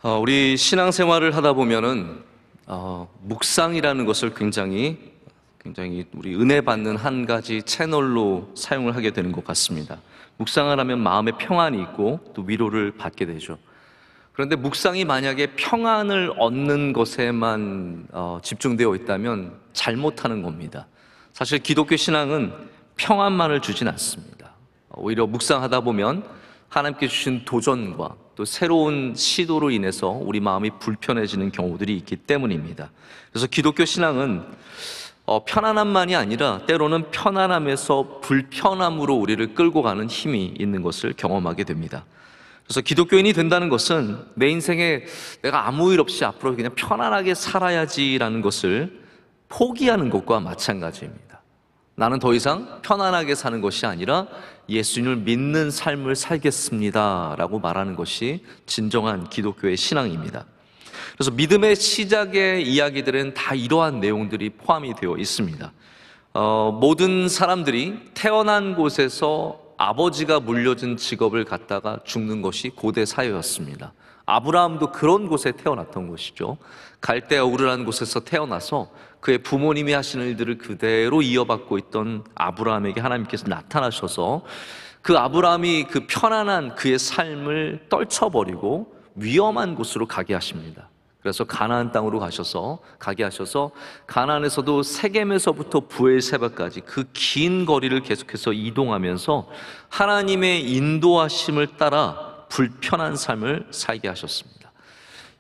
우리 신앙생활을 하다 보면은 묵상이라는 것을 굉장히 우리 은혜 받는 한 가지 채널로 사용을 하게 되는 것 같습니다. 묵상을 하면 마음에 평안이 있고 또 위로를 받게 되죠. 그런데 묵상이 만약에 평안을 얻는 것에만 집중되어 있다면 잘못하는 겁니다. 사실 기독교 신앙은 평안만을 주진 않습니다. 오히려 묵상하다 보면 하나님께 주신 도전과 또 새로운 시도로 인해서 우리 마음이 불편해지는 경우들이 있기 때문입니다. 그래서 기독교 신앙은 편안함만이 아니라 때로는 편안함에서 불편함으로 우리를 끌고 가는 힘이 있는 것을 경험하게 됩니다. 그래서 기독교인이 된다는 것은 내 인생에 내가 아무 일 없이 앞으로 그냥 편안하게 살아야지라는 것을 포기하는 것과 마찬가지입니다. 나는 더 이상 편안하게 사는 것이 아니라 예수님을 믿는 삶을 살겠습니다 라고 말하는 것이 진정한 기독교의 신앙입니다. 그래서 믿음의 시작의 이야기들은 다 이러한 내용들이 포함이 되어 있습니다. 모든 사람들이 태어난 곳에서 아버지가 물려준 직업을 갖다가 죽는 것이 고대 사회였습니다. 아브라함도 그런 곳에 태어났던 것이죠. 갈대아 우르라는 곳에서 태어나서 그의 부모님이 하시는 일들을 그대로 이어받고 있던 아브라함에게 하나님께서 나타나셔서 그 아브라함이 그 편안한 그의 삶을 떨쳐버리고 위험한 곳으로 가게 하십니다. 그래서 가나안 땅으로 가게 하셔서 가나안에서도 세겜에서부터 브엘세바까지 그 긴 거리를 계속해서 이동하면서 하나님의 인도하심을 따라 불편한 삶을 살게 하셨습니다.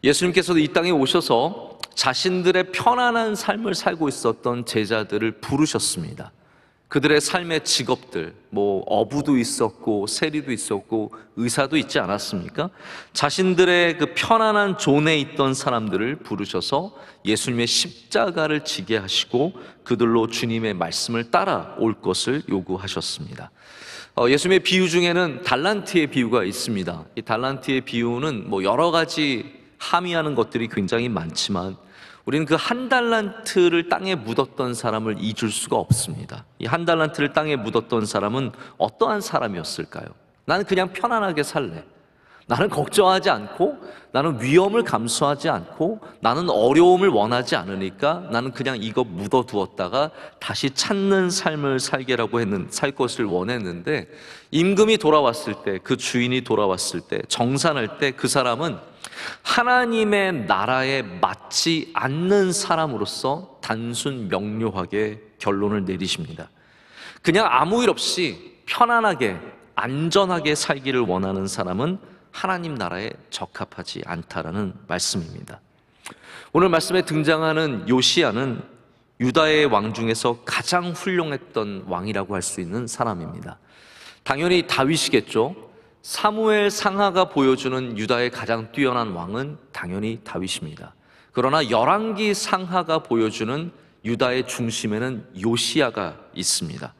예수님께서도 이 땅에 오셔서 자신들의 편안한 삶을 살고 있었던 제자들을 부르셨습니다. 그들의 삶의 직업들, 어부도 있었고 세리도 있었고 의사도 있지 않았습니까? 자신들의 그 편안한 존에 있던 사람들을 부르셔서 예수님의 십자가를 지게 하시고 그들로 주님의 말씀을 따라올 것을 요구하셨습니다. 예수님의 비유 중에는 달란트의 비유가 있습니다. 이 달란트의 비유는 여러 가지 함의하는 것들이 굉장히 많지만 우리는 그 한 달란트를 땅에 묻었던 사람을 잊을 수가 없습니다. 이 한 달란트를 땅에 묻었던 사람은 어떠한 사람이었을까요? 나는 그냥 편안하게 살래. 나는 걱정하지 않고, 나는 위험을 감수하지 않고, 나는 어려움을 원하지 않으니까 나는 그냥 이거 묻어두었다가 다시 찾는 삶을 살 것을 원했는데, 임금이 돌아왔을 때, 그 주인이 돌아왔을 때, 정산할 때 그 사람은 하나님의 나라에 맞지 않는 사람으로서 단순 명료하게 결론을 내리십니다. 그냥 아무 일 없이 편안하게 안전하게 살기를 원하는 사람은 하나님 나라에 적합하지 않다라는 말씀입니다. 오늘 말씀에 등장하는 요시야는 유다의 왕 중에서 가장 훌륭했던 왕이라고 할 수 있는 사람입니다. 당연히 다윗이겠죠. 사무엘 상하가 보여주는 유다의 가장 뛰어난 왕은 당연히 다윗입니다. 그러나 열왕기 상하가 보여주는 유다의 중심에는 요시야가 있습니다.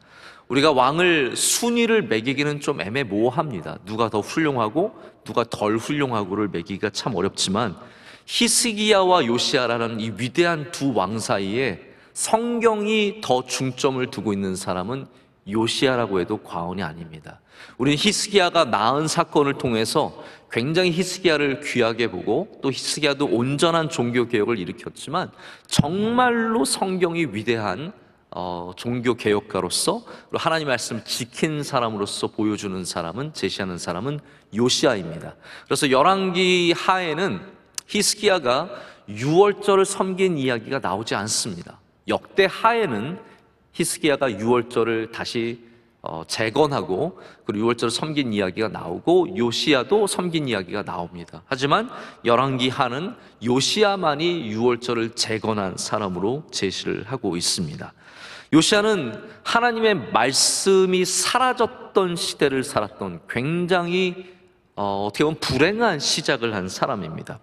우리가 왕을 순위를 매기기는 좀 애매모호합니다. 누가 더 훌륭하고 누가 덜 훌륭하고를 매기기가 참 어렵지만 히스기야와 요시야라는 이 위대한 두 왕 사이에 성경이 더 중점을 두고 있는 사람은 요시야라고 해도 과언이 아닙니다. 우리는 히스기야가 낳은 사건을 통해서 굉장히 히스기야를 귀하게 보고 또 히스기야도 온전한 종교개혁을 일으켰지만 정말로 성경이 위대한 종교개혁가로서 하나님의 말씀을 지킨 사람으로서 보여주는 사람은, 제시하는 사람은 요시야입니다. 그래서 열왕기 하에는 히스기야가 유월절을 섬긴 이야기가 나오지 않습니다. 역대 하에는 히스기야가 유월절을 다시 재건하고 그리고 유월절을 섬긴 이야기가 나오고 요시야도 섬긴 이야기가 나옵니다. 하지만 열왕기 하는 요시야만이 유월절을 재건한 사람으로 제시를 하고 있습니다. 요시야는 하나님의 말씀이 사라졌던 시대를 살았던 굉장히 어떻게 보면 불행한 시작을 한 사람입니다.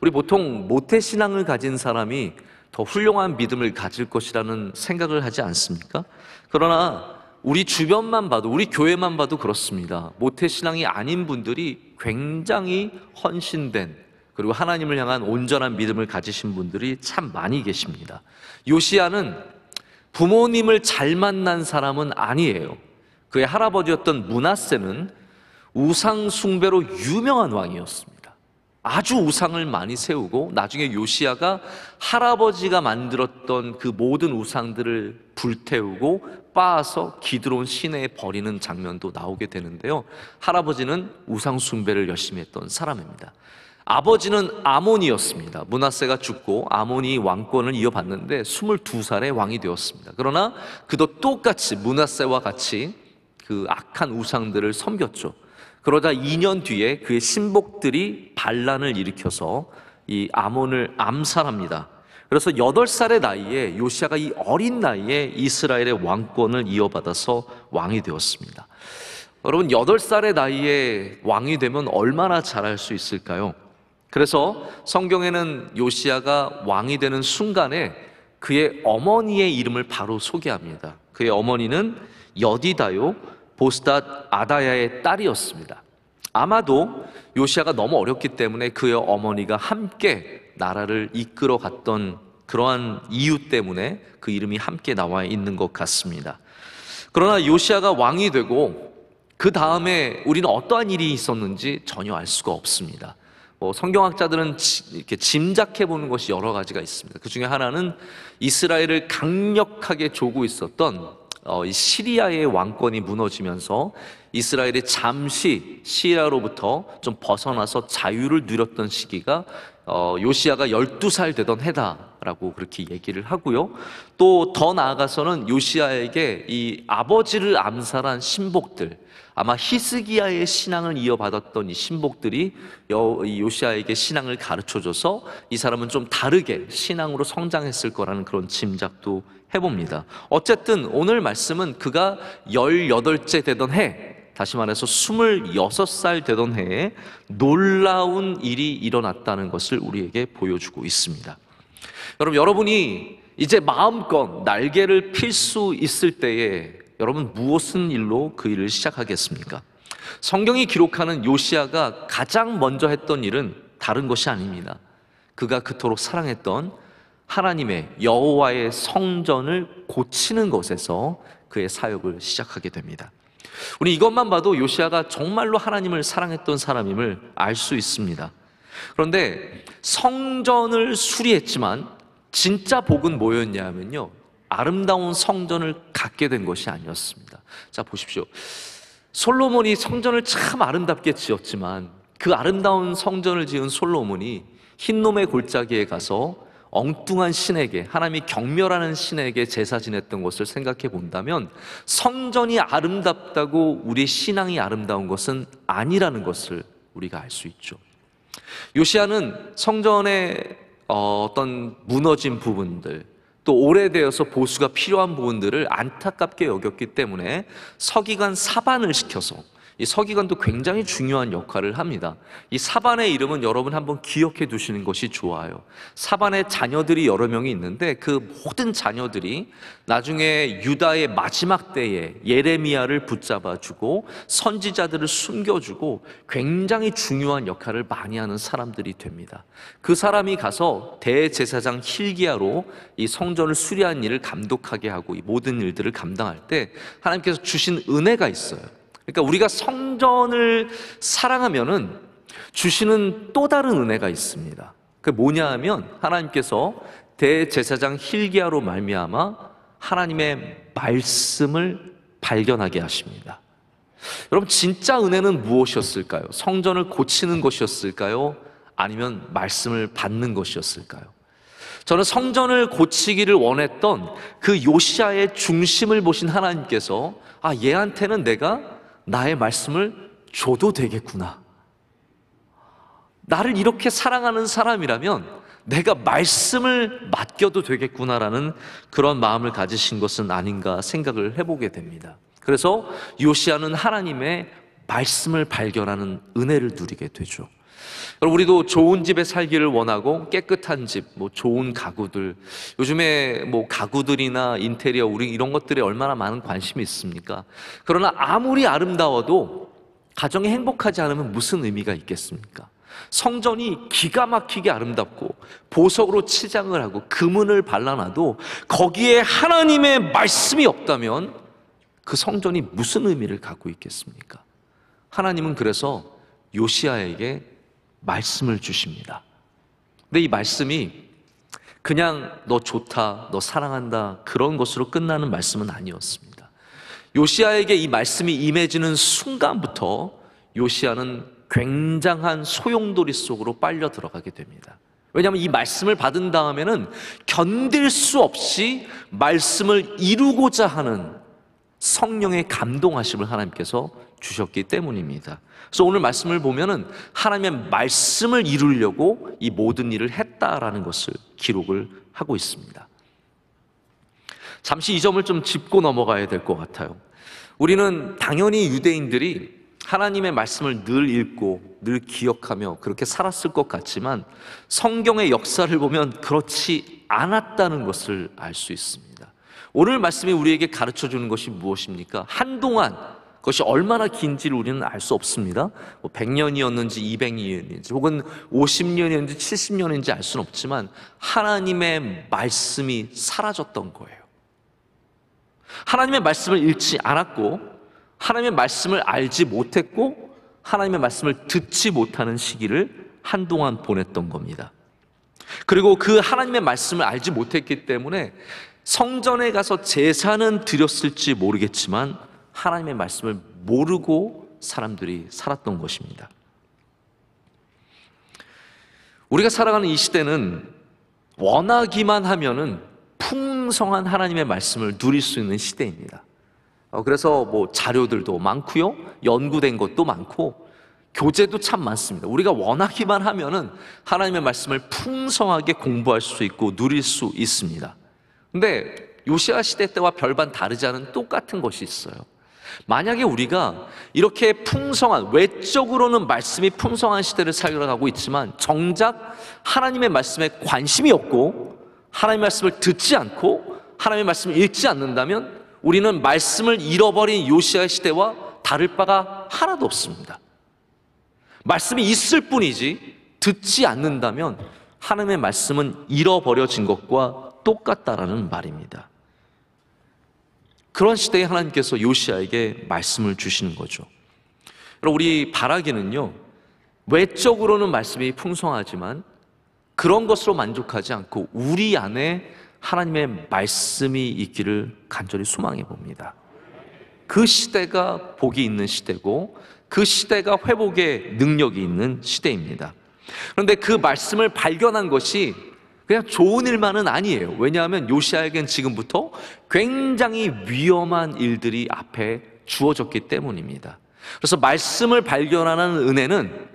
우리 보통 모태신앙을 가진 사람이 더 훌륭한 믿음을 가질 것이라는 생각을 하지 않습니까? 그러나 우리 주변만 봐도, 우리 교회만 봐도 그렇습니다. 모태신앙이 아닌 분들이 굉장히 헌신된, 그리고 하나님을 향한 온전한 믿음을 가지신 분들이 참 많이 계십니다. 요시야는 부모님을 잘 만난 사람은 아니에요. 그의 할아버지였던 므낫세는 우상 숭배로 유명한 왕이었습니다. 아주 우상을 많이 세우고 나중에 요시야가 할아버지가 만들었던 그 모든 우상들을 불태우고 빻아서 기드론 시내에 버리는 장면도 나오게 되는데요. 할아버지는 우상 숭배를 열심히 했던 사람입니다. 아버지는 아몬이었습니다. 므낫세가 죽고 아몬이 왕권을 이어받는데 22살에 왕이 되었습니다. 그러나 그도 똑같이 므낫세와 같이 그 악한 우상들을 섬겼죠. 그러자 2년 뒤에 그의 신복들이 반란을 일으켜서 이 아몬을 암살합니다. 그래서 8살의 나이에 요시야가 이 어린 나이에 이스라엘의 왕권을 이어받아서 왕이 되었습니다. 여러분, 8살의 나이에 왕이 되면 얼마나 잘할 수 있을까요? 그래서 성경에는 요시야가 왕이 되는 순간에 그의 어머니의 이름을 바로 소개합니다. 그의 어머니는 여디다요 보스닷 아다야의 딸이었습니다. 아마도 요시야가 너무 어렸기 때문에 그의 어머니가 함께 나라를 이끌어 갔던 그러한 이유 때문에 그 이름이 함께 나와 있는 것 같습니다. 그러나 요시야가 왕이 되고 그 다음에 우리는 어떠한 일이 있었는지 전혀 알 수가 없습니다. 성경학자들은 이렇게 짐작해 보는 것이 여러 가지가 있습니다. 그 중에 하나는 이스라엘을 강력하게 조고 있었던 이 시리아의 왕권이 무너지면서 이스라엘이 잠시 시리아로부터 좀 벗어나서 자유를 누렸던 시기가 요시야가 12살 되던 해다라고 그렇게 얘기를 하고요. 또 더 나아가서는 요시야에게 이 아버지를 암살한 신복들, 아마 히스기야의 신앙을 이어받았던 이 신복들이 이 요시야에게 신앙을 가르쳐줘서 이 사람은 좀 다르게 신앙으로 성장했을 거라는 그런 짐작도 해봅니다. 어쨌든 오늘 말씀은 그가 18째 되던 해, 다시 말해서 26살 되던 해에 놀라운 일이 일어났다는 것을 우리에게 보여주고 있습니다. 여러분이 이제 마음껏 날개를 필 수 있을 때에 여러분 무엇은 일로 그 일을 시작하겠습니까? 성경이 기록하는 요시야가 가장 먼저 했던 일은 다른 것이 아닙니다. 그가 그토록 사랑했던 하나님의 여호와의 성전을 고치는 것에서 그의 사역을 시작하게 됩니다. 우리 이것만 봐도 요시야가 정말로 하나님을 사랑했던 사람임을 알 수 있습니다. 그런데 성전을 수리했지만 진짜 복은 뭐였냐면요, 아름다운 성전을 갖게 된 것이 아니었습니다. 자, 보십시오. 솔로몬이 성전을 참 아름답게 지었지만 그 아름다운 성전을 지은 솔로몬이 흰놈의 골짜기에 가서 엉뚱한 신에게, 하나님이 경멸하는 신에게 제사 지냈던 것을 생각해 본다면 성전이 아름답다고 우리 신앙이 아름다운 것은 아니라는 것을 우리가 알 수 있죠. 요시야는 성전의 어떤 무너진 부분들, 또 오래되어서 보수가 필요한 부분들을 안타깝게 여겼기 때문에 서기관 사반을 시켜서, 이 서기관도 굉장히 중요한 역할을 합니다. 이 사반의 이름은 여러분 한번 기억해 두시는 것이 좋아요. 사반의 자녀들이 여러 명이 있는데 그 모든 자녀들이 나중에 유다의 마지막 때에 예레미야를 붙잡아주고 선지자들을 숨겨주고 굉장히 중요한 역할을 많이 하는 사람들이 됩니다. 그 사람이 가서 대제사장 힐기야로 이 성전을 수리한 일을 감독하게 하고 이 모든 일들을 감당할 때 하나님께서 주신 은혜가 있어요. 그러니까 우리가 성전을 사랑하면은 주시는 또 다른 은혜가 있습니다. 그게 뭐냐 하면 하나님께서 대제사장 힐기야로 말미암아 하나님의 말씀을 발견하게 하십니다. 여러분, 진짜 은혜는 무엇이었을까요? 성전을 고치는 것이었을까요? 아니면 말씀을 받는 것이었을까요? 저는 성전을 고치기를 원했던 그 요시야의 중심을 보신 하나님께서 얘한테는 내가 나의 말씀을 줘도 되겠구나. 나를 이렇게 사랑하는 사람이라면 내가 말씀을 맡겨도 되겠구나라는 그런 마음을 가지신 것은 아닌가 생각을 해보게 됩니다. 그래서 요시야는 하나님의 말씀을 발견하는 은혜를 누리게 되죠. 우리도 좋은 집에 살기를 원하고 깨끗한 집, 좋은 가구들, 요즘에 가구들이나 인테리어, 우리 이런 것들에 얼마나 많은 관심이 있습니까? 그러나 아무리 아름다워도 가정이 행복하지 않으면 무슨 의미가 있겠습니까? 성전이 기가 막히게 아름답고 보석으로 치장을 하고 금은을 발라놔도 거기에 하나님의 말씀이 없다면 그 성전이 무슨 의미를 갖고 있겠습니까? 하나님은 그래서 요시야에게 말씀을 주십니다. 근데 이 말씀이 그냥 너 좋다, 너 사랑한다 그런 것으로 끝나는 말씀은 아니었습니다. 요시야에게 이 말씀이 임해지는 순간부터 요시야는 굉장한 소용돌이 속으로 빨려 들어가게 됩니다. 왜냐하면 이 말씀을 받은 다음에는 견딜 수 없이 말씀을 이루고자 하는 성령의 감동하심을 하나님께서 주셨기 때문입니다. 그래서 오늘 말씀을 보면은 하나님의 말씀을 이루려고 이 모든 일을 했다라는 것을 기록을 하고 있습니다. 잠시 이 점을 좀 짚고 넘어가야 될 것 같아요. 우리는 당연히 유대인들이 하나님의 말씀을 늘 읽고 늘 기억하며 그렇게 살았을 것 같지만 성경의 역사를 보면 그렇지 않았다는 것을 알 수 있습니다. 오늘 말씀이 우리에게 가르쳐 주는 것이 무엇입니까? 한동안 그것이 얼마나 긴지를 우리는 알 수 없습니다. 100년이었는지 200년이었는지 혹은 50년이었는지 70년인지 알 수는 없지만 하나님의 말씀이 사라졌던 거예요. 하나님의 말씀을 읽지 않았고 하나님의 말씀을 알지 못했고 하나님의 말씀을 듣지 못하는 시기를 한동안 보냈던 겁니다. 그리고 그 하나님의 말씀을 알지 못했기 때문에 성전에 가서 제사는 드렸을지 모르겠지만 하나님의 말씀을 모르고 사람들이 살았던 것입니다. 우리가 살아가는 이 시대는 원하기만 하면은 풍성한 하나님의 말씀을 누릴 수 있는 시대입니다. 그래서 자료들도 많고요, 연구된 것도 많고 교재도 참 많습니다. 우리가 원하기만 하면은 하나님의 말씀을 풍성하게 공부할 수 있고 누릴 수 있습니다. 근데 요시야 시대 때와 별반 다르지 않은 똑같은 것이 있어요. 만약에 우리가 이렇게 풍성한, 외적으로는 말씀이 풍성한 시대를 살아가고 있지만 정작 하나님의 말씀에 관심이 없고 하나님의 말씀을 듣지 않고 하나님의 말씀을 읽지 않는다면 우리는 말씀을 잃어버린 요시야 시대와 다를 바가 하나도 없습니다. 말씀이 있을 뿐이지 듣지 않는다면 하나님의 말씀은 잃어버려진 것과 똑같다라는 말입니다. 그런 시대에 하나님께서 요시야에게 말씀을 주시는 거죠. 여러분, 우리 바라기는요, 외적으로는 말씀이 풍성하지만 그런 것으로 만족하지 않고 우리 안에 하나님의 말씀이 있기를 간절히 소망해 봅니다. 그 시대가 복이 있는 시대고 그 시대가 회복의 능력이 있는 시대입니다. 그런데 그 말씀을 발견한 것이 그냥 좋은 일만은 아니에요. 왜냐하면 요시야에겐 지금부터 굉장히 위험한 일들이 앞에 주어졌기 때문입니다. 그래서 말씀을 발견하는 은혜는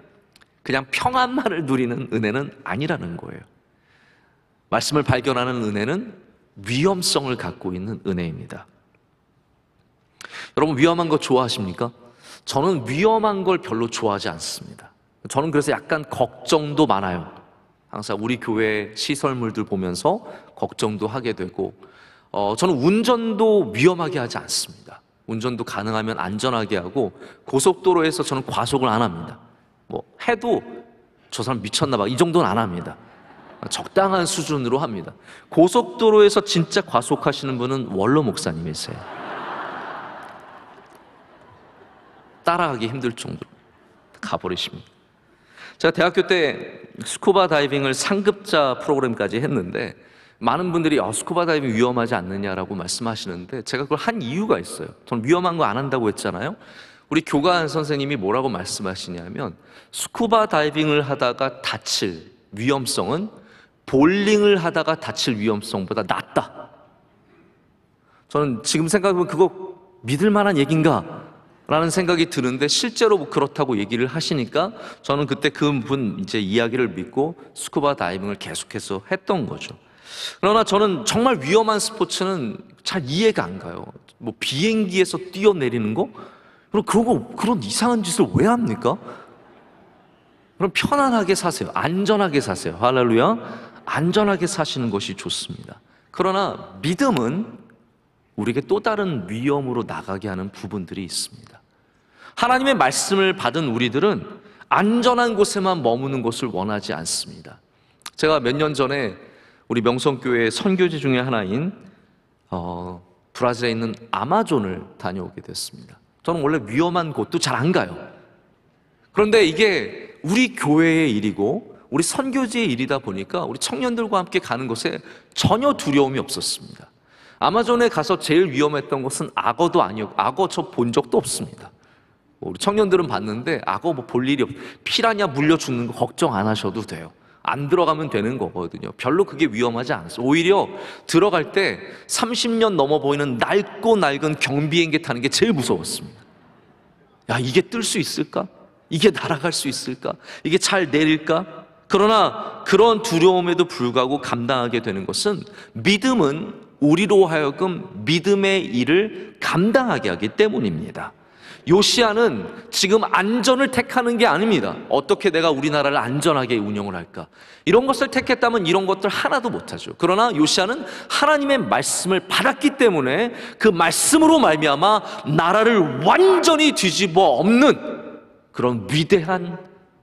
그냥 평안만을 누리는 은혜는 아니라는 거예요. 말씀을 발견하는 은혜는 위험성을 갖고 있는 은혜입니다. 여러분, 위험한 거 좋아하십니까? 저는 위험한 걸 별로 좋아하지 않습니다. 저는 그래서 약간 걱정도 많아요. 항상 우리 교회 시설물들 보면서 걱정도 하게 되고, 저는 운전도 위험하게 하지 않습니다. 운전도 가능하면 안전하게 하고, 고속도로에서 저는 과속을 안 합니다. 해도 저 사람 미쳤나 봐, 이 정도는 안 합니다. 적당한 수준으로 합니다. 고속도로에서 진짜 과속하시는 분은 원로 목사님이세요. 따라가기 힘들 정도로 가버리십니다. 제가 대학교 때 스쿠버 다이빙을 상급자 프로그램까지 했는데 많은 분들이 스쿠버 다이빙 위험하지 않느냐라고 말씀하시는데 제가 그걸 한 이유가 있어요. 저는 위험한 거 안 한다고 했잖아요. 우리 교관 선생님이 뭐라고 말씀하시냐면 스쿠버 다이빙을 하다가 다칠 위험성은 볼링을 하다가 다칠 위험성보다 낫다. 저는 지금 생각해보면 그거 믿을 만한 얘기인가? 라는 생각이 드는데 실제로 그렇다고 얘기를 하시니까 저는 그때 그분 이제 이야기를 믿고 스쿠버 다이빙을 계속해서 했던 거죠. 그러나 저는 정말 위험한 스포츠는 잘 이해가 안 가요. 비행기에서 뛰어내리는 거? 그럼 그런 이상한 짓을 왜 합니까? 그럼 편안하게 사세요. 안전하게 사세요. 할렐루야. 안전하게 사시는 것이 좋습니다. 그러나 믿음은 우리에게 또 다른 위험으로 나가게 하는 부분들이 있습니다. 하나님의 말씀을 받은 우리들은 안전한 곳에만 머무는 것을 원하지 않습니다. 제가 몇 년 전에 우리 명성교회 선교지 중에 하나인 브라질에 있는 아마존을 다녀오게 됐습니다. 저는 원래 위험한 곳도 잘 안 가요. 그런데 이게 우리 교회의 일이고 우리 선교지의 일이다 보니까 우리 청년들과 함께 가는 것에 전혀 두려움이 없었습니다. 아마존에 가서 제일 위험했던 것은 악어도 아니었고, 악어 저 본 적도 없습니다. 우리 청년들은 봤는데 악어 뭐 볼 일이 피라냐 물려 죽는 거 걱정 안 하셔도 돼요. 안 들어가면 되는 거거든요. 별로 그게 위험하지 않았어요. 오히려 들어갈 때 30년 넘어 보이는 낡고 낡은 경비행기 타는 게 제일 무서웠습니다. 야, 이게 뜰 수 있을까? 이게 날아갈 수 있을까? 이게 잘 내릴까? 그러나 그런 두려움에도 불구하고 감당하게 되는 것은, 믿음은 우리로 하여금 믿음의 일을 감당하게 하기 때문입니다. 요시야는 지금 안전을 택하는 게 아닙니다. 어떻게 내가 우리나라를 안전하게 운영을 할까? 이런 것을 택했다면 이런 것들 하나도 못하죠. 그러나 요시야는 하나님의 말씀을 받았기 때문에 그 말씀으로 말미암아 나라를 완전히 뒤집어 엎는 그런 위대한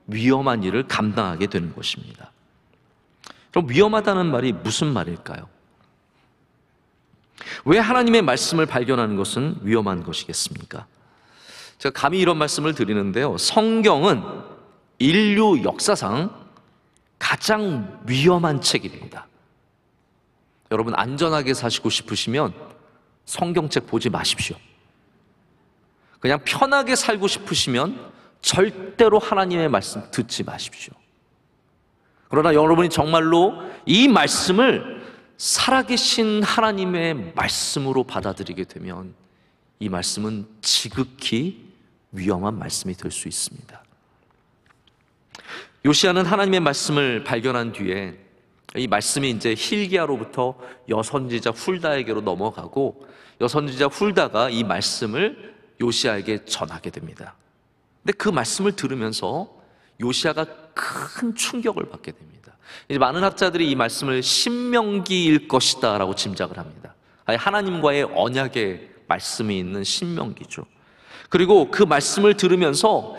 위험한 일을 감당하게 되는 것입니다. 그럼 위험하다는 말이 무슨 말일까요? 왜 하나님의 말씀을 발견하는 것은 위험한 것이겠습니까? 제가 감히 이런 말씀을 드리는데요, 성경은 인류 역사상 가장 위험한 책입니다. 여러분, 안전하게 사시고 싶으시면 성경책 보지 마십시오. 그냥 편하게 살고 싶으시면 절대로 하나님의 말씀 듣지 마십시오. 그러나 여러분이 정말로 이 말씀을 살아계신 하나님의 말씀으로 받아들이게 되면 이 말씀은 지극히 위험한 말씀이 될 수 있습니다. 요시야는 하나님의 말씀을 발견한 뒤에 이 말씀이 이제 hil기야로부터 여선지자 훌다에게로 넘어가고, 여선지자 훌다가 이 말씀을 요시야에게 전하게 됩니다. 근데 그 말씀을 들으면서 요시야가 큰 충격을 받게 됩니다. 이제 많은 학자들이 이 말씀을 신명기일 것이다 라고 짐작을 합니다. 하나님과의 언약의 말씀이 있는 신명기죠. 그리고 그 말씀을 들으면서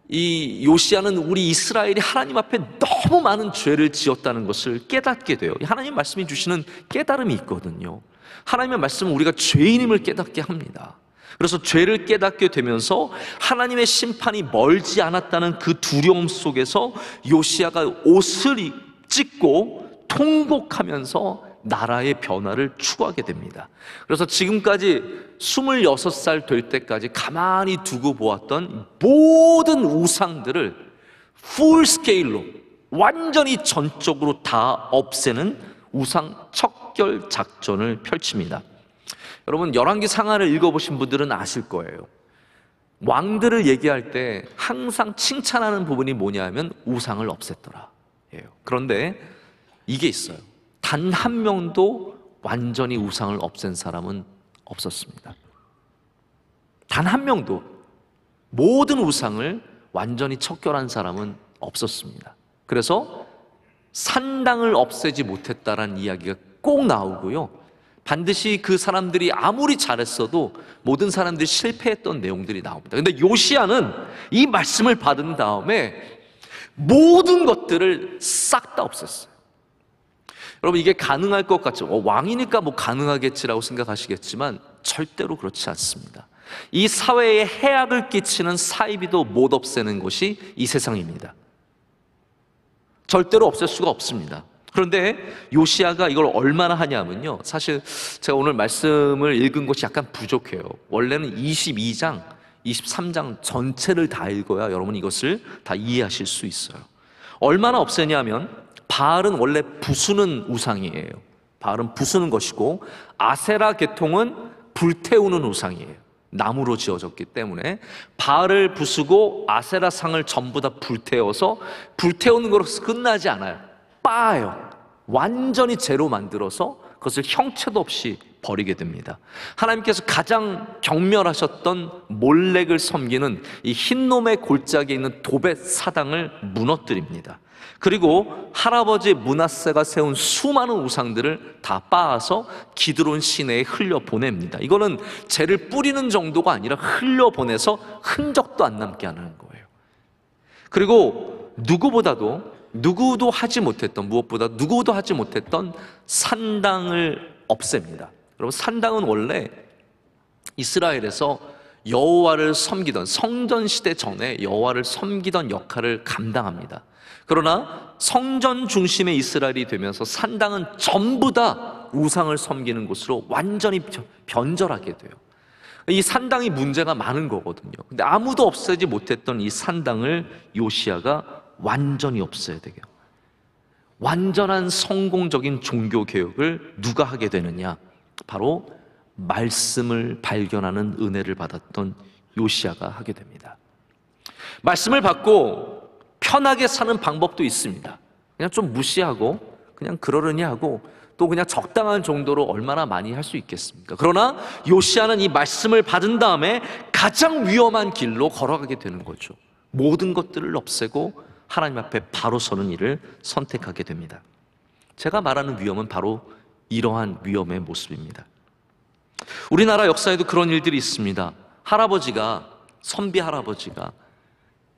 이 요시야는 우리 이스라엘이 하나님 앞에 너무 많은 죄를 지었다는 것을 깨닫게 돼요. 하나님 말씀이 주시는 깨달음이 있거든요. 하나님의 말씀은 우리가 죄인임을 깨닫게 합니다. 그래서 죄를 깨닫게 되면서 하나님의 심판이 멀지 않았다는 그 두려움 속에서 요시야가 옷을 찢고 통곡하면서 나라의 변화를 추구하게 됩니다. 그래서 지금까지 26살 될 때까지 가만히 두고 보았던 모든 우상들을 풀 스케일로 완전히 전적으로 다 없애는 우상 척결 작전을 펼칩니다. 여러분, 열왕기 상하를 읽어보신 분들은 아실 거예요. 왕들을 얘기할 때 항상 칭찬하는 부분이 뭐냐면 우상을 없앴더라. 그런데 이게 있어요. 단 한 명도 완전히 우상을 없앤 사람은 없었습니다. 단 한 명도 모든 우상을 완전히 척결한 사람은 없었습니다. 그래서 산당을 없애지 못했다라는 이야기가 꼭 나오고요, 반드시 그 사람들이 아무리 잘했어도 모든 사람들이 실패했던 내용들이 나옵니다. 근데 요시야는 이 말씀을 받은 다음에 모든 것들을 싹 다 없앴어요. 여러분, 이게 가능할 것 같죠? 왕이니까 뭐 가능하겠지라고 생각하시겠지만 절대로 그렇지 않습니다. 이 사회에 해악을 끼치는 사이비도 못 없애는 것이 이 세상입니다. 절대로 없앨 수가 없습니다. 그런데 요시야가 이걸 얼마나 하냐면요, 사실 제가 오늘 말씀을 읽은 것이 약간 부족해요. 원래는 22장, 23장 전체를 다 읽어야 여러분 이것을 다 이해하실 수 있어요. 얼마나 없애냐면, 바알은 원래 부수는 우상이에요. 바알은 부수는 것이고, 아세라 계통은 불태우는 우상이에요. 나무로 지어졌기 때문에 바알을 부수고 아세라 상을 전부 다 불태워서, 불태우는 것으로 끝나지 않아요. 빻아요. 완전히 재로 만들어서 그것을 형체도 없이 버리게 됩니다. 하나님께서 가장 경멸하셨던 몰렉을 섬기는 이 흰놈의 골짜기에 있는 도벳 사당을 무너뜨립니다. 그리고 할아버지 므낫세가 세운 수많은 우상들을 다 빻아서 기드론 시내에 흘려보냅니다. 이거는 죄를 뿌리는 정도가 아니라 흘려보내서 흔적도 안 남게 하는 거예요. 그리고 누구도 하지 못했던, 무엇보다 누구도 하지 못했던 산당을 없앱니다. 여러분, 산당은 원래 이스라엘에서 여호와를 섬기던, 성전 시대 전에 여호와를 섬기던 역할을 감당합니다. 그러나 성전 중심의 이스라엘이 되면서 산당은 전부 다 우상을 섬기는 곳으로 완전히 변절하게 돼요. 이 산당이 문제가 많은 거거든요. 근데 아무도 없애지 못했던 이 산당을 요시야가 완전히 없애야 돼요. 완전한 성공적인 종교 개혁을 누가 하게 되느냐? 바로 말씀을 발견하는 은혜를 받았던 요시야가 하게 됩니다. 말씀을 받고 편하게 사는 방법도 있습니다. 그냥 좀 무시하고 그냥 그러려니 하고 또 그냥 적당한 정도로 얼마나 많이 할 수 있겠습니까? 그러나 요시야는 이 말씀을 받은 다음에 가장 위험한 길로 걸어가게 되는 거죠. 모든 것들을 없애고 하나님 앞에 바로 서는 일을 선택하게 됩니다. 제가 말하는 위험은 바로 이러한 위험의 모습입니다. 우리나라 역사에도 그런 일들이 있습니다. 선비 할아버지가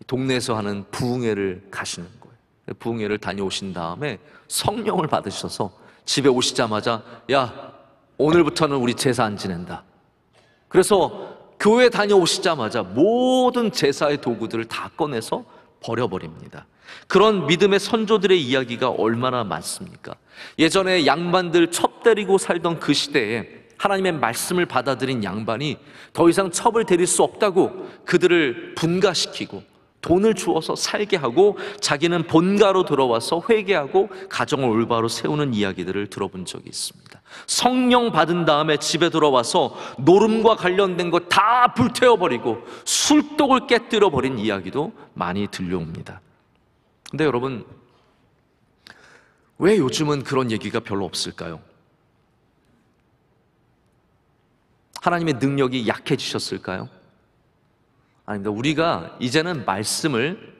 동네에서 하는 부흥회를 가시는 거예요. 부흥회를 다녀오신 다음에 성령을 받으셔서 집에 오시자마자 야, 오늘부터는 우리 제사 안 지낸다. 그래서 교회 다녀오시자마자 모든 제사의 도구들을 다 꺼내서 버려버립니다. 그런 믿음의 선조들의 이야기가 얼마나 많습니까? 예전에 양반들 첩 때리고 살던 그 시대에 하나님의 말씀을 받아들인 양반이 더 이상 첩을 때릴 수 없다고 그들을 분가시키고 돈을 주어서 살게 하고 자기는 본가로 들어와서 회개하고 가정을 올바로 세우는 이야기들을 들어본 적이 있습니다. 성령 받은 다음에 집에 들어와서 노름과 관련된 거 다 불태워버리고 술독을 깨뜨려버린 이야기도 많이 들려옵니다. 근데 여러분, 왜 요즘은 그런 얘기가 별로 없을까요? 하나님의 능력이 약해지셨을까요? 아닙니다. 우리가 이제는 말씀을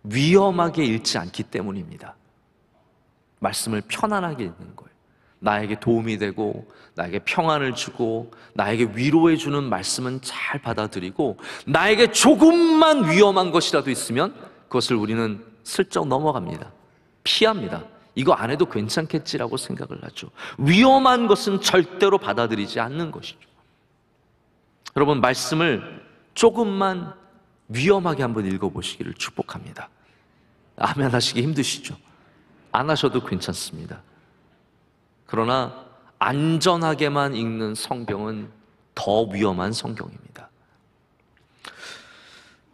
위험하게 읽지 않기 때문입니다. 말씀을 편안하게 읽는 거예요. 나에게 도움이 되고 나에게 평안을 주고 나에게 위로해 주는 말씀은 잘 받아들이고 나에게 조금만 위험한 것이라도 있으면 그것을 우리는 슬쩍 넘어갑니다. 피합니다. 이거 안 해도 괜찮겠지라고 생각을 하죠. 위험한 것은 절대로 받아들이지 않는 것이죠. 여러분, 말씀을 조금만 위험하게 한번 읽어보시기를 축복합니다. 아멘 하시기 힘드시죠? 안 하셔도 괜찮습니다. 그러나 안전하게만 읽는 성경은 더 위험한 성경입니다.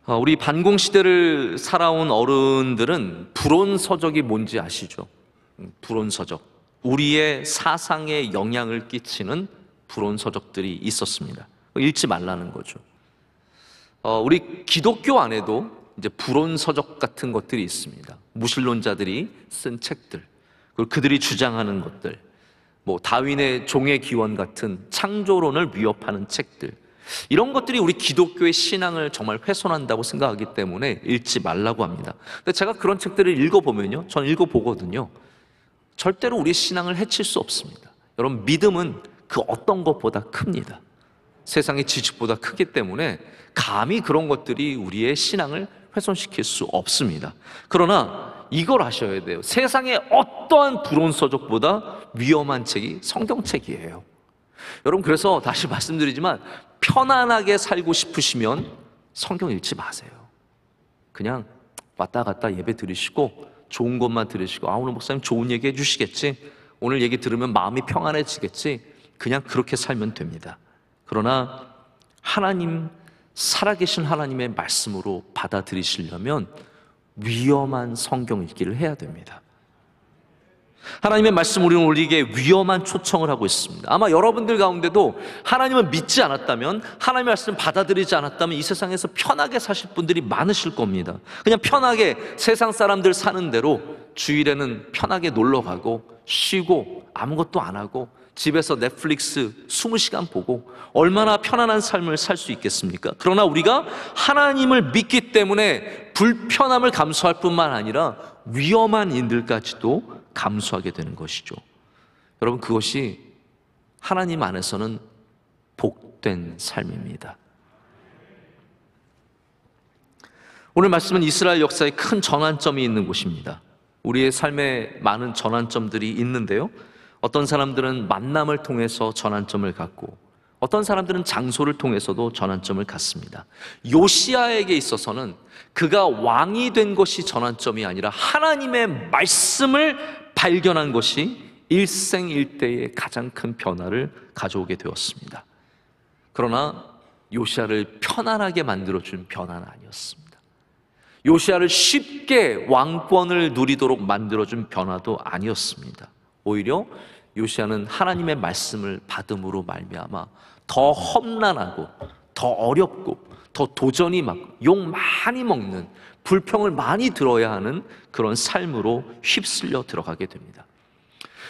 우리 반공시대를 살아온 어른들은 불온서적이 뭔지 아시죠? 불온서적, 우리의 사상에 영향을 끼치는 불온서적들이 있었습니다. 읽지 말라는 거죠. 우리 기독교 안에도 이제 불온서적 같은 것들이 있습니다. 무신론자들이 쓴 책들, 그리고 그들이 주장하는 것들, 뭐 다윈의 종의 기원 같은 창조론을 위협하는 책들, 이런 것들이 우리 기독교의 신앙을 정말 훼손한다고 생각하기 때문에 읽지 말라고 합니다. 근데 제가 그런 책들을 읽어보면요, 전 읽어보거든요. 절대로 우리 신앙을 해칠 수 없습니다. 여러분, 믿음은 그 어떤 것보다 큽니다. 세상의 지식보다 크기 때문에 감히 그런 것들이 우리의 신앙을 훼손시킬 수 없습니다. 그러나 이걸 아셔야 돼요. 세상의 어떠한 불온서적보다 위험한 책이 성경책이에요. 여러분, 그래서 다시 말씀드리지만 편안하게 살고 싶으시면 성경 읽지 마세요. 그냥 왔다 갔다 예배 들으시고 좋은 것만 들으시고, 오늘 목사님 좋은 얘기 해주시겠지, 오늘 얘기 들으면 마음이 평안해지겠지, 그냥 그렇게 살면 됩니다. 그러나 하나님, 살아계신 하나님의 말씀으로 받아들이시려면 위험한 성경 읽기를 해야 됩니다. 하나님의 말씀, 우리는 우리에게 위험한 초청을 하고 있습니다. 아마 여러분들 가운데도 하나님을 믿지 않았다면, 하나님의 말씀을 받아들이지 않았다면 이 세상에서 편하게 사실 분들이 많으실 겁니다. 그냥 편하게 세상 사람들 사는 대로 주일에는 편하게 놀러 가고 쉬고 아무것도 안 하고 집에서 넷플릭스 20시간 보고 얼마나 편안한 삶을 살 수 있겠습니까? 그러나 우리가 하나님을 믿기 때문에 불편함을 감수할 뿐만 아니라 위험한 일들까지도 감수하게 되는 것이죠. 여러분, 그것이 하나님 안에서는 복된 삶입니다. 오늘 말씀은 이스라엘 역사에 큰 전환점이 있는 곳입니다. 우리의 삶에 많은 전환점들이 있는데요, 어떤 사람들은 만남을 통해서 전환점을 갖고, 어떤 사람들은 장소를 통해서도 전환점을 갖습니다. 요시야에게 있어서는 그가 왕이 된 것이 전환점이 아니라 하나님의 말씀을 발견한 것이 일생일대의 가장 큰 변화를 가져오게 되었습니다. 그러나 요시야를 편안하게 만들어준 변화는 아니었습니다. 요시야를 쉽게 왕권을 누리도록 만들어준 변화도 아니었습니다. 오히려 요시야는 하나님의 말씀을 받음으로 말미암아 더 험난하고 더 어렵고 더 도전이 막 욕 많이 먹는, 불평을 많이 들어야 하는 그런 삶으로 휩쓸려 들어가게 됩니다.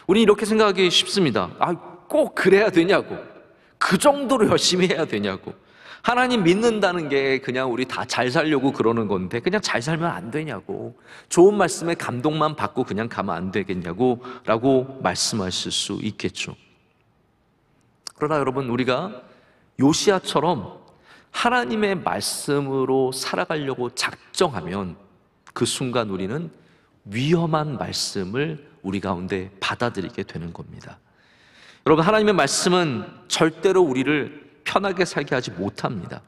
우리는 이렇게 생각하기 쉽습니다. 꼭 그래야 되냐고, 그 정도로 열심히 해야 되냐고, 하나님 믿는다는 게 그냥 우리 다 잘 살려고 그러는 건데 그냥 잘 살면 안 되냐고, 좋은 말씀에 감동만 받고 그냥 가면 안 되겠냐고 라고 말씀하실 수 있겠죠. 그러나 여러분, 우리가 요시야처럼 하나님의 말씀으로 살아가려고 작정하면 그 순간 우리는 위험한 말씀을 우리 가운데 받아들이게 되는 겁니다. 여러분, 하나님의 말씀은 절대로 우리를 편하게 살게 하지 못합니다.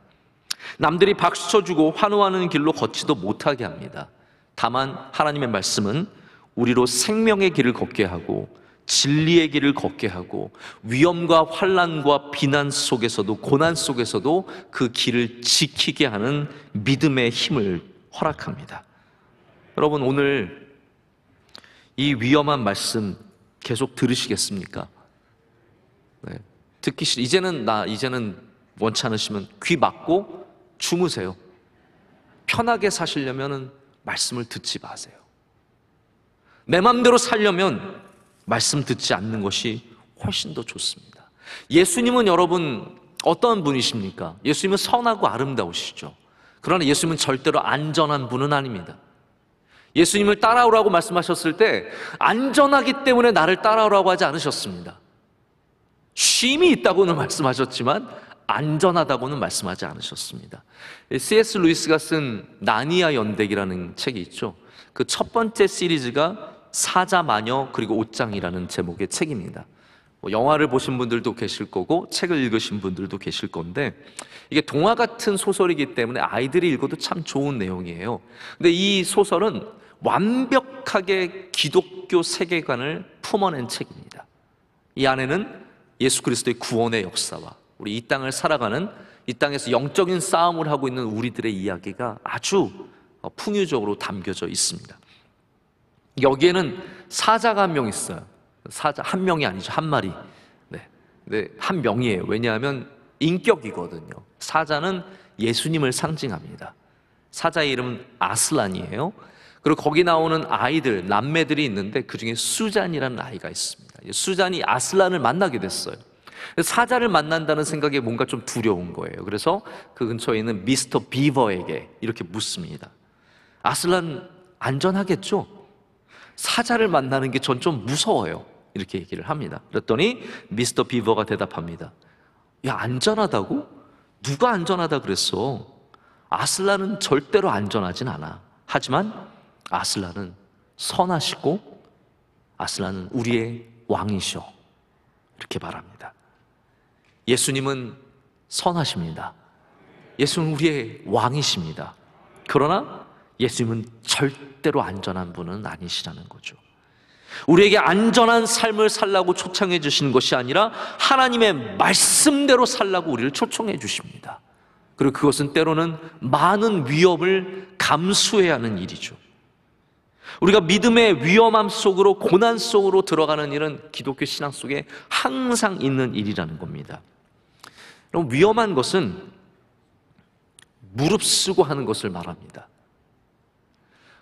남들이 박수 쳐주고 환호하는 길로 걷지도 못하게 합니다. 다만 하나님의 말씀은 우리로 생명의 길을 걷게 하고 진리의 길을 걷게 하고 위험과 환난과 비난 속에서도, 고난 속에서도 그 길을 지키게 하는 믿음의 힘을 허락합니다. 여러분, 오늘 이 위험한 말씀 계속 들으시겠습니까? 네. 듣기 싫어, 이제는 원치 않으시면 귀 막고 주무세요. 편하게 사시려면 말씀을 듣지 마세요. 내 마음대로 살려면 말씀 듣지 않는 것이 훨씬 더 좋습니다. 예수님은 여러분 어떤 분이십니까? 예수님은 선하고 아름다우시죠. 그러나 예수님은 절대로 안전한 분은 아닙니다. 예수님을 따라오라고 말씀하셨을 때 안전하기 때문에 나를 따라오라고 하지 않으셨습니다. 쉼이 있다고는 말씀하셨지만 안전하다고는 말씀하지 않으셨습니다. C.S. 루이스가 쓴 나니아 연대기라는 책이 있죠. 그 첫 번째 시리즈가 사자 마녀 그리고 옷장이라는 제목의 책입니다. 영화를 보신 분들도 계실 거고 책을 읽으신 분들도 계실 건데, 이게 동화 같은 소설이기 때문에 아이들이 읽어도 참 좋은 내용이에요. 근데 이 소설은 완벽하게 기독교 세계관을 품어낸 책입니다. 이 안에는 예수 그리스도의 구원의 역사와 우리 이 땅을 살아가는, 이 땅에서 영적인 싸움을 하고 있는 우리들의 이야기가 아주 풍유적으로 담겨져 있습니다. 여기에는 사자가 한 명 있어요. 사자 한 명이 아니죠, 한 마리. 네, 한 명이에요. 왜냐하면 인격이거든요. 사자는 예수님을 상징합니다. 사자의 이름은 아슬란이에요. 그리고 거기 나오는 아이들, 남매들이 있는데 그 중에 수잔이라는 아이가 있습니다. 수잔이 아슬란을 만나게 됐어요. 사자를 만난다는 생각에 뭔가 좀 두려운 거예요. 그래서 그 근처에 있는 미스터 비버에게 이렇게 묻습니다. 아슬란 안전하겠죠? 사자를 만나는 게 전 좀 무서워요. 이렇게 얘기를 합니다. 그랬더니 미스터 비버가 대답합니다. 야, 안전하다고? 누가 안전하다 그랬어? 아슬란은 절대로 안전하진 않아. 하지만 아슬란은 선하시고 아슬란은 우리의 왕이셔. 이렇게 말합니다. 예수님은 선하십니다. 예수님은 우리의 왕이십니다. 그러나 예수님은 절대로 안전한 분은 아니시라는 거죠. 우리에게 안전한 삶을 살라고 초청해 주시는 것이 아니라 하나님의 말씀대로 살라고 우리를 초청해 주십니다. 그리고 그것은 때로는 많은 위협을 감수해야 하는 일이죠. 우리가 믿음의 위험함 속으로, 고난 속으로 들어가는 일은 기독교 신앙 속에 항상 있는 일이라는 겁니다. 그럼 위험한 것은 무릅쓰고 하는 것을 말합니다.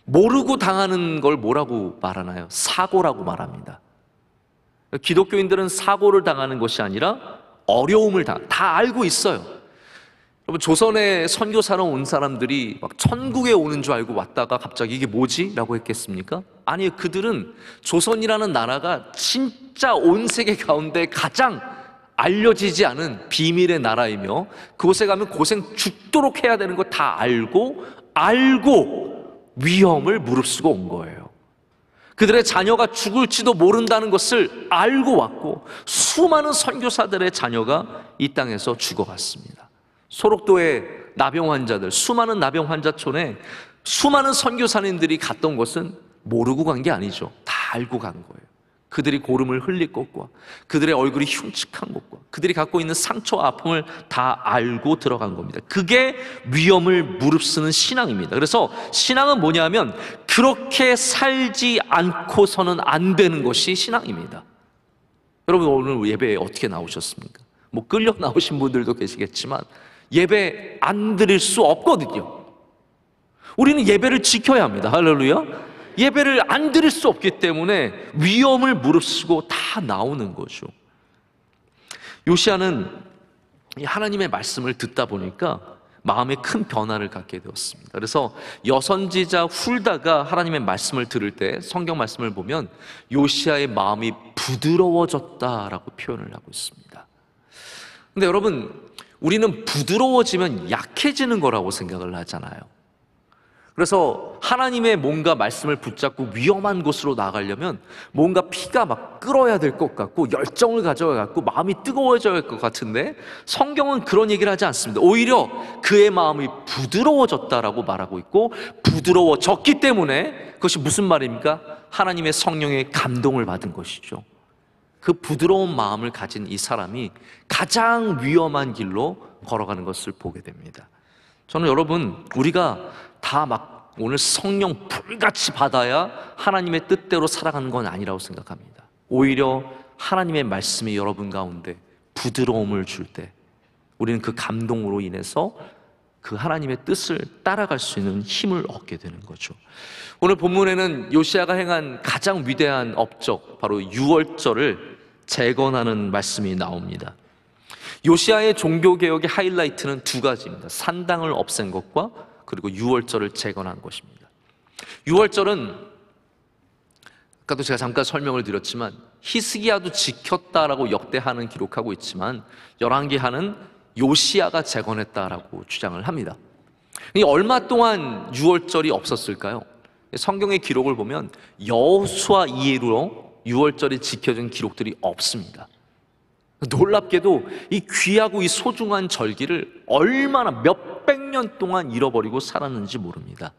모르고 당하는 걸 뭐라고 말하나요? 사고라고 말합니다. 기독교인들은 사고를 당하는 것이 아니라 어려움을 다 알고 있어요. 여러분, 조선에 선교사로 온 사람들이 막 천국에 오는 줄 알고 왔다가 갑자기 이게 뭐지? 라고 했겠습니까? 아니, 그들은 조선이라는 나라가 진짜 온 세계 가운데 가장 알려지지 않은 비밀의 나라이며 그곳에 가면 고생 죽도록 해야 되는 거 다 알고 위험을 무릅쓰고 온 거예요. 그들의 자녀가 죽을지도 모른다는 것을 알고 왔고, 수많은 선교사들의 자녀가 이 땅에서 죽어갔습니다. 소록도의 나병 환자들, 수많은 나병 환자촌에 수많은 선교사님들이 갔던 것은 모르고 간 게 아니죠. 다 알고 간 거예요. 그들이 고름을 흘릴 것과 그들의 얼굴이 흉측한 것과 그들이 갖고 있는 상처와 아픔을 다 알고 들어간 겁니다. 그게 위험을 무릅쓰는 신앙입니다. 그래서 신앙은 뭐냐면 그렇게 살지 않고서는 안 되는 것이 신앙입니다. 여러분, 오늘 예배에 어떻게 나오셨습니까? 뭐 끌려 나오신 분들도 계시겠지만 예배 안 드릴 수 없거든요. 우리는 예배를 지켜야 합니다. 할렐루야. 예배를 안 드릴 수 없기 때문에 위험을 무릅쓰고 다 나오는 거죠. 요시야는 하나님의 말씀을 듣다 보니까 마음에 큰 변화를 갖게 되었습니다. 그래서 여선지자 훌다가 하나님의 말씀을 들을 때 성경 말씀을 보면 요시야의 마음이 부드러워졌다라고 표현을 하고 있습니다. 근데 여러분, 우리는 부드러워지면 약해지는 거라고 생각을 하잖아요. 그래서 하나님의 뭔가 말씀을 붙잡고 위험한 곳으로 나가려면 뭔가 피가 막 끓어야 될 것 같고 열정을 가져야 갖고 마음이 뜨거워져야 할 것 같은데, 성경은 그런 얘기를 하지 않습니다. 오히려 그의 마음이 부드러워졌다라고 말하고 있고, 부드러워졌기 때문에 그것이 무슨 말입니까? 하나님의 성령의 감동을 받은 것이죠. 그 부드러운 마음을 가진 이 사람이 가장 위험한 길로 걸어가는 것을 보게 됩니다. 저는 여러분, 우리가 다 막 오늘 성령 불같이 받아야 하나님의 뜻대로 살아가는 건 아니라고 생각합니다. 오히려 하나님의 말씀이 여러분 가운데 부드러움을 줄 때 우리는 그 감동으로 인해서 그 하나님의 뜻을 따라갈 수 있는 힘을 얻게 되는 거죠. 오늘 본문에는 요시야가 행한 가장 위대한 업적, 바로 유월절을 재건하는 말씀이 나옵니다. 요시야의 종교개혁의 하이라이트는 두 가지입니다. 산당을 없앤 것과 그리고 유월절을 재건한 것입니다. 유월절은 아까도 제가 잠깐 설명을 드렸지만 히스기야도 지켰다라고 역대하는 기록하고 있지만 열왕기하는 요시야가 재건했다라고 주장을 합니다. 얼마 동안 유월절이 없었을까요? 성경의 기록을 보면 여호수아 이후로 유월절이 지켜진 기록들이 없습니다. 놀랍게도 이 귀하고 이 소중한 절기를 얼마나 몇백 년 동안 잃어버리고 살았는지 모릅니다.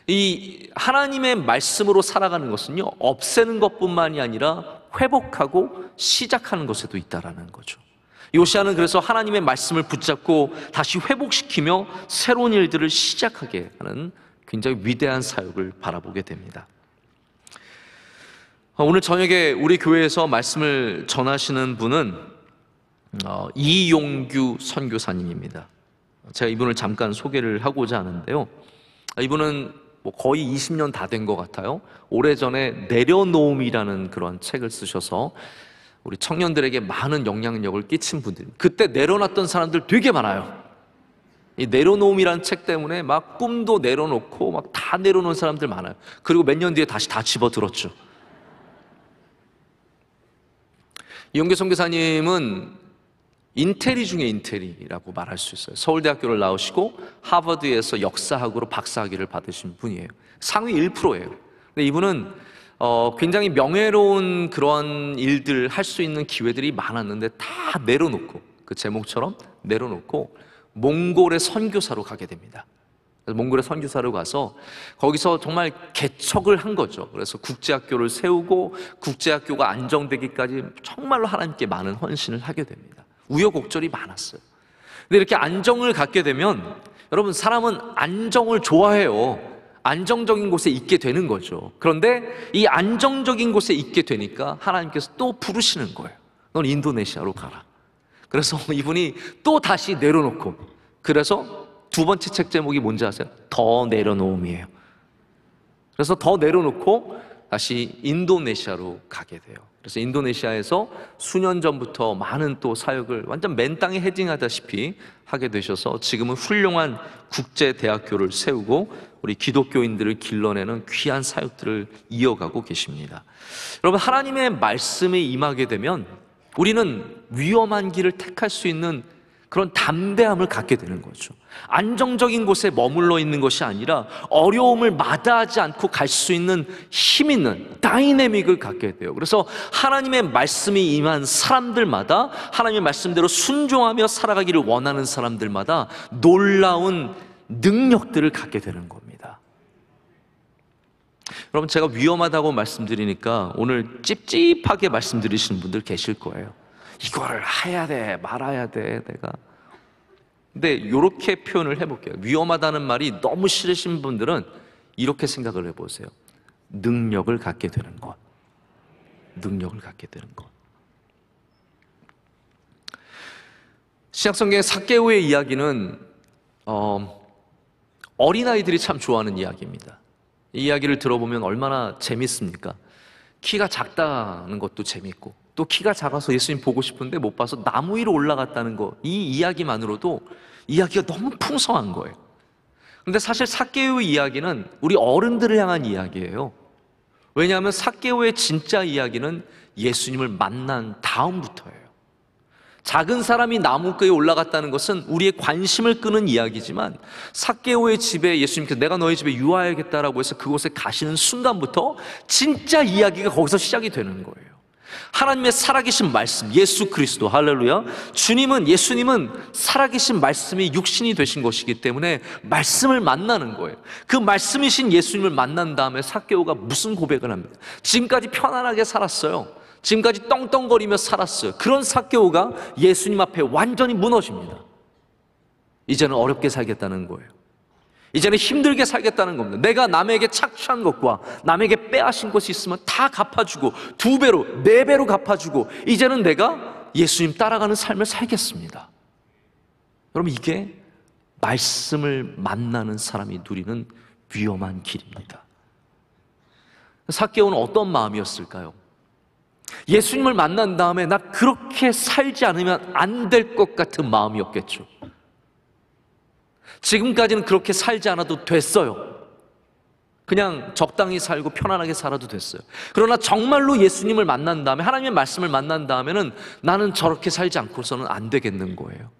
이 하나님의 말씀으로 살아가는 것은요, 없애는 것뿐만이 아니라 회복하고 시작하는 것에도 있다라는 거죠. 요시야는 그래서 하나님의 말씀을 붙잡고 다시 회복시키며 새로운 일들을 시작하게 하는 굉장히 위대한 사역을 바라보게 됩니다. 오늘 저녁에 우리 교회에서 말씀을 전하시는 분은 이용규 선교사님입니다. 제가 이분을 잠깐 소개를 하고자 하는데요, 이분은 거의 20년 다 된 것 같아요. 오래전에 내려놓음이라는 그런 책을 쓰셔서 우리 청년들에게 많은 영향력을 끼친 분들입니다. 그때 내려놨던 사람들 되게 많아요. 이 내려놓음이라는 책 때문에 막 꿈도 내려놓고 막 다 내려놓은 사람들 많아요. 그리고 몇 년 뒤에 다시 다 집어들었죠. 이용규 선교사님은 인테리 중에 인테리라고 말할 수 있어요. 서울대학교를 나오시고 하버드에서 역사학으로 박사학위를 받으신 분이에요. 상위 1%예요. 근데 이분은 굉장히 명예로운 그런 일들 할 수 있는 기회들이 많았는데 다 내려놓고, 그 제목처럼 내려놓고 몽골의 선교사로 가게 됩니다. 그래서 몽골의 선교사로 가서 거기서 정말 개척을 한 거죠. 그래서 국제학교를 세우고 국제학교가 안정되기까지 정말로 하나님께 많은 헌신을 하게 됩니다. 우여곡절이 많았어요. 근데 이렇게 안정을 갖게 되면 여러분, 사람은 안정을 좋아해요. 안정적인 곳에 있게 되는 거죠. 그런데 이 안정적인 곳에 있게 되니까 하나님께서 또 부르시는 거예요. 넌 인도네시아로 가라. 그래서 이분이 또 다시 내려놓고, 그래서 두 번째 책 제목이 뭔지 아세요? 더 내려놓음이에요. 그래서 더 내려놓고 다시 인도네시아로 가게 돼요. 그래서 인도네시아에서 수년 전부터 많은 또 사역을 완전 맨 땅에 헤딩하다시피 하게 되셔서 지금은 훌륭한 국제대학교를 세우고 우리 기독교인들을 길러내는 귀한 사역들을 이어가고 계십니다. 여러분, 하나님의 말씀에 임하게 되면 우리는 위험한 길을 택할 수 있는 그런 담대함을 갖게 되는 거죠. 안정적인 곳에 머물러 있는 것이 아니라 어려움을 마다하지 않고 갈 수 있는 힘 있는 다이내믹을 갖게 돼요. 그래서 하나님의 말씀이 임한 사람들마다 하나님의 말씀대로 순종하며 살아가기를 원하는 사람들마다 놀라운 능력들을 갖게 되는 겁니다. 여러분, 제가 위험하다고 말씀드리니까 오늘 찝찝하게 말씀드리시는 분들 계실 거예요. 이거를 해야 돼, 말아야 돼, 내가. 근데 이렇게 표현을 해볼게요. 위험하다는 말이 너무 싫으신 분들은 이렇게 생각을 해보세요. 능력을 갖게 되는 것. 능력을 갖게 되는 것. 신약성경의 삭개오의 이야기는 어린아이들이 참 좋아하는 이야기입니다. 이 이야기를 들어보면 얼마나 재밌습니까? 키가 작다는 것도 재밌고, 또 키가 작아서 예수님 보고 싶은데 못 봐서 나무 위로 올라갔다는 거, 이 이야기만으로도 이야기가 너무 풍성한 거예요. 근데 사실 삭개오의 이야기는 우리 어른들을 향한 이야기예요. 왜냐하면 삭개오의 진짜 이야기는 예수님을 만난 다음부터예요. 작은 사람이 나무가에 올라갔다는 것은 우리의 관심을 끄는 이야기지만, 삭개오의 집에 예수님께서 내가 너희 집에 유하야겠다라고 해서 그곳에 가시는 순간부터 진짜 이야기가 거기서 시작이 되는 거예요. 하나님의 살아계신 말씀, 예수 그리스도, 할렐루야. 예수님은 살아계신 말씀이 육신이 되신 것이기 때문에 말씀을 만나는 거예요. 그 말씀이신 예수님을 만난 다음에 삭개오가 무슨 고백을 합니다. 지금까지 편안하게 살았어요. 지금까지 떵떵거리며 살았어요. 그런 삭개오가 예수님 앞에 완전히 무너집니다. 이제는 어렵게 살겠다는 거예요. 이제는 힘들게 살겠다는 겁니다. 내가 남에게 착취한 것과 남에게 빼앗은 것이 있으면 다 갚아주고 2배로, 4배로 갚아주고, 이제는 내가 예수님 따라가는 삶을 살겠습니다. 여러분, 이게 말씀을 만나는 사람이 누리는 위험한 길입니다. 삭개오는 어떤 마음이었을까요? 예수님을 만난 다음에 나 그렇게 살지 않으면 안 될 것 같은 마음이었겠죠. 지금까지는 그렇게 살지 않아도 됐어요. 그냥 적당히 살고 편안하게 살아도 됐어요. 그러나 정말로 예수님을 만난 다음에, 하나님의 말씀을 만난 다음에는 나는 저렇게 살지 않고서는 안 되겠는 거예요.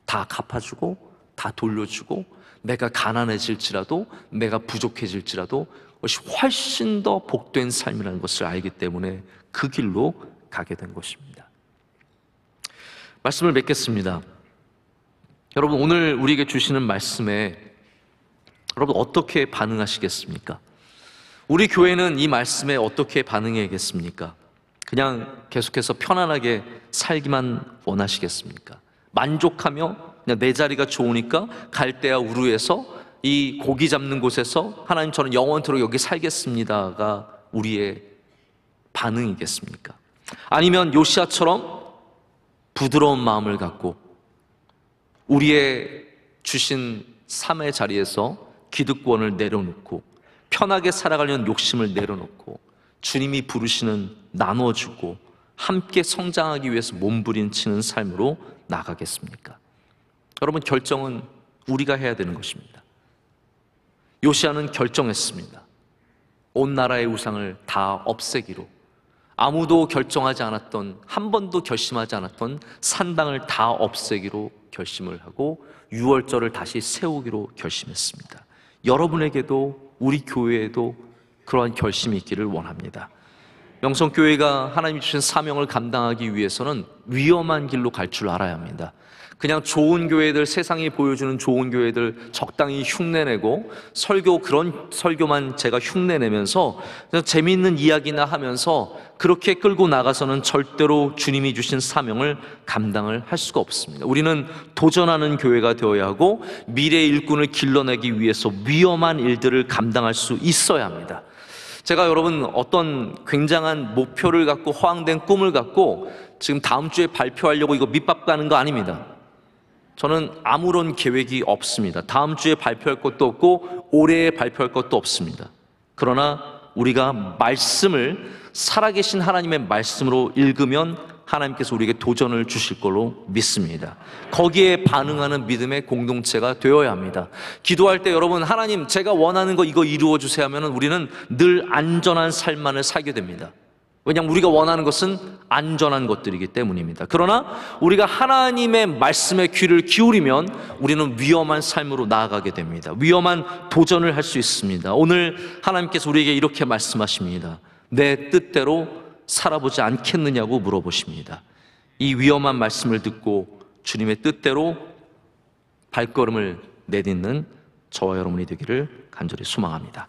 다 갚아주고 다 돌려주고, 내가 가난해질지라도, 내가 부족해질지라도 그것이 훨씬 더 복된 삶이라는 것을 알기 때문에 그 길로 가게 된 것입니다. 말씀을 맺겠습니다. 여러분, 오늘 우리에게 주시는 말씀에 여러분 어떻게 반응하시겠습니까? 우리 교회는 이 말씀에 어떻게 반응해야겠습니까? 그냥 계속해서 편안하게 살기만 원하시겠습니까? 만족하며 그냥 내 자리가 좋으니까 갈대아 우르에서 이 고기 잡는 곳에서 하나님 저는 영원토록 여기 살겠습니다가 우리의 반응이겠습니까? 아니면 요시아처럼 부드러운 마음을 갖고 우리의 주신 삶의 자리에서 기득권을 내려놓고 편하게 살아가려는 욕심을 내려놓고 주님이 부르시는 나눠주고 함께 성장하기 위해서 몸부림치는 삶으로 나가겠습니까? 여러분, 결정은 우리가 해야 되는 것입니다. 요시아는 결정했습니다. 온 나라의 우상을 다 없애기로, 아무도 결정하지 않았던, 한 번도 결심하지 않았던 산당을 다 없애기로 결심을 하고 6월절을 다시 세우기로 결심했습니다. 여러분에게도 우리 교회에도 그러한 결심이 있기를 원합니다. 영성교회가 하나님이 주신 사명을 감당하기 위해서는 위험한 길로 갈 줄 알아야 합니다. 그냥 좋은 교회들, 세상이 보여주는 좋은 교회들 적당히 흉내내고 그런 설교만 제가 흉내내면서 재미있는 이야기나 하면서 그렇게 끌고 나가서는 절대로 주님이 주신 사명을 감당을 할 수가 없습니다. 우리는 도전하는 교회가 되어야 하고 미래의 일꾼을 길러내기 위해서 위험한 일들을 감당할 수 있어야 합니다. 제가 여러분 어떤 굉장한 목표를 갖고 허황된 꿈을 갖고 지금 다음 주에 발표하려고 이거 밑밥 가는 거 아닙니다. 저는 아무런 계획이 없습니다. 다음 주에 발표할 것도 없고 올해에 발표할 것도 없습니다. 그러나 우리가 말씀을 살아계신 하나님의 말씀으로 읽으면 하나님께서 우리에게 도전을 주실 걸로 믿습니다. 거기에 반응하는 믿음의 공동체가 되어야 합니다. 기도할 때 여러분, 하나님 제가 원하는 거 이거 이루어 주세요 하면 우리는 늘 안전한 삶만을 살게 됩니다. 왜냐하면 우리가 원하는 것은 안전한 것들이기 때문입니다. 그러나 우리가 하나님의 말씀에 귀를 기울이면 우리는 위험한 삶으로 나아가게 됩니다. 위험한 도전을 할 수 있습니다. 오늘 하나님께서 우리에게 이렇게 말씀하십니다. 내 뜻대로 살아보지 않겠느냐고 물어보십니다. 이 위험한 말씀을 듣고 주님의 뜻대로 발걸음을 내딛는 저와 여러분이 되기를 간절히 소망합니다.